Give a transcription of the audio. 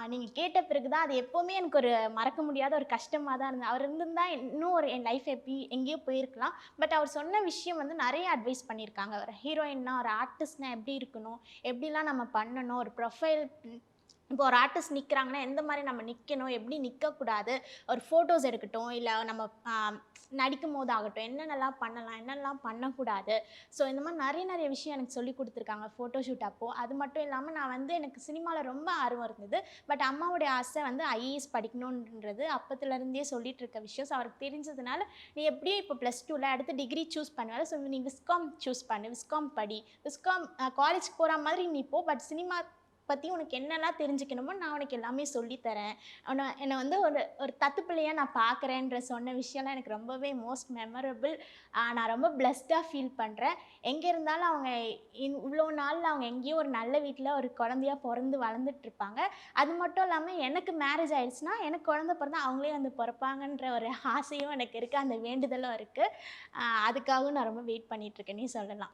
நீங்க கேட்ட பிறகு தான் அது எப்பவுமே எனக்கு ஒரு மறக்க முடியாத ஒரு கஷ்டமா தான் இருந்தது. அவர் இருந்திருந்தா இன்னும் என் லைஃப் எங்கேயோ போயிருக்கலாம். பட் அவர் சொன்ன விஷயம் வந்து நெறைய அட்வைஸ் பண்ணியிருக்காங்க. ஒரு ஹீரோயின்னா, ஒரு ஆர்டிஸ்ட்னா எப்படி இருக்கணும்? எப்படிலாம் நம்ம பண்ணணும்? ஒரு ப்ரொஃபைல் இப்போ ஒரு ஆர்டிஸ்ட் நிக்கிறாங்கன்னா, எந்த மாரி நம்ம நிக்கணும்? எப்படி நிக்கக்கூடாது? ஒரு ஃபோட்டோஸ் எடுக்கட்டும், இல்ல நம்ம நடிக்கும்போதாகட்டும், என்னென்னலாம் பண்ணலாம்? என்னென்னலாம் பண்ணக்கூடாது? ஸோ இந்த மாரி நெறைய விஷயம் எனக்கு சொல்லிக் குடுத்துருக்காங்க ஃபோட்டோ ஷூட் அப்போ. அது மட்டும் இல்லாம நான் வந்து எனக்கு சினிமால ரொம்ப ஆர்வம் இருந்தது. பட் அம்மாவுடைய ஆசை வந்து ஐஏஎஸ் படிக்கணுன்றது அப்பத்துலருந்தே சொல்லிட்டு இருக்க விஷயம். ஸோ அவருக்கு தெரிஞ்சதுனால, "நீ எப்படியும் இப்போ +2ல அடுத்து டிகிரி சூஸ் பண்ணுவல்ல, ஸோ நீ விஸ்காம் சூஸ் பண்ணு. விஸ்காம் படி. விஸ்காம் காலேஜ் போற மாதிரி நீ போ. பட் சினிமா பத்தி உனக்கு என்னலாம் தெரிஞ்சுக்கணுமோ, நான் உனக்கு எல்லாமே சொல்லி தரேன். என்ன வந்து ஒரு ஒரு தத்து பிள்ளையா நான் பார்க்குறேன்ற சொன்ன விஷயம்லாம் எனக்கு ரொம்பவே மோஸ்ட் மெமரபிள். நான் ரொம்ப பிளெஸ்ட்டா ஃபீல் பண்றேன். எங்க இருந்தாலும் அவங்க இவ்ளோ நாள்ல அவங்க எங்கேயோ ஒரு நல்ல வீட்ல ஒரு குழந்தையா பொறந்து வளர்ந்துட்டுருப்பாங்க. அது மட்டும் இல்லாம எனக்கு மேரேஜ் ஆயிடுச்சுன்னா, எனக்கு குழந்தை பொறந்தா அவங்களே வந்து பொறப்பாங்கன்ற ஒரு ஆசையும் எனக்கு இருக்கு. அந்த வேண்டுதலும் இருக்கு. அதுக்காகவும் நான் ரொம்ப வெயிட் பண்ணிட்டுருக்கேன்னே சொல்லலாம்.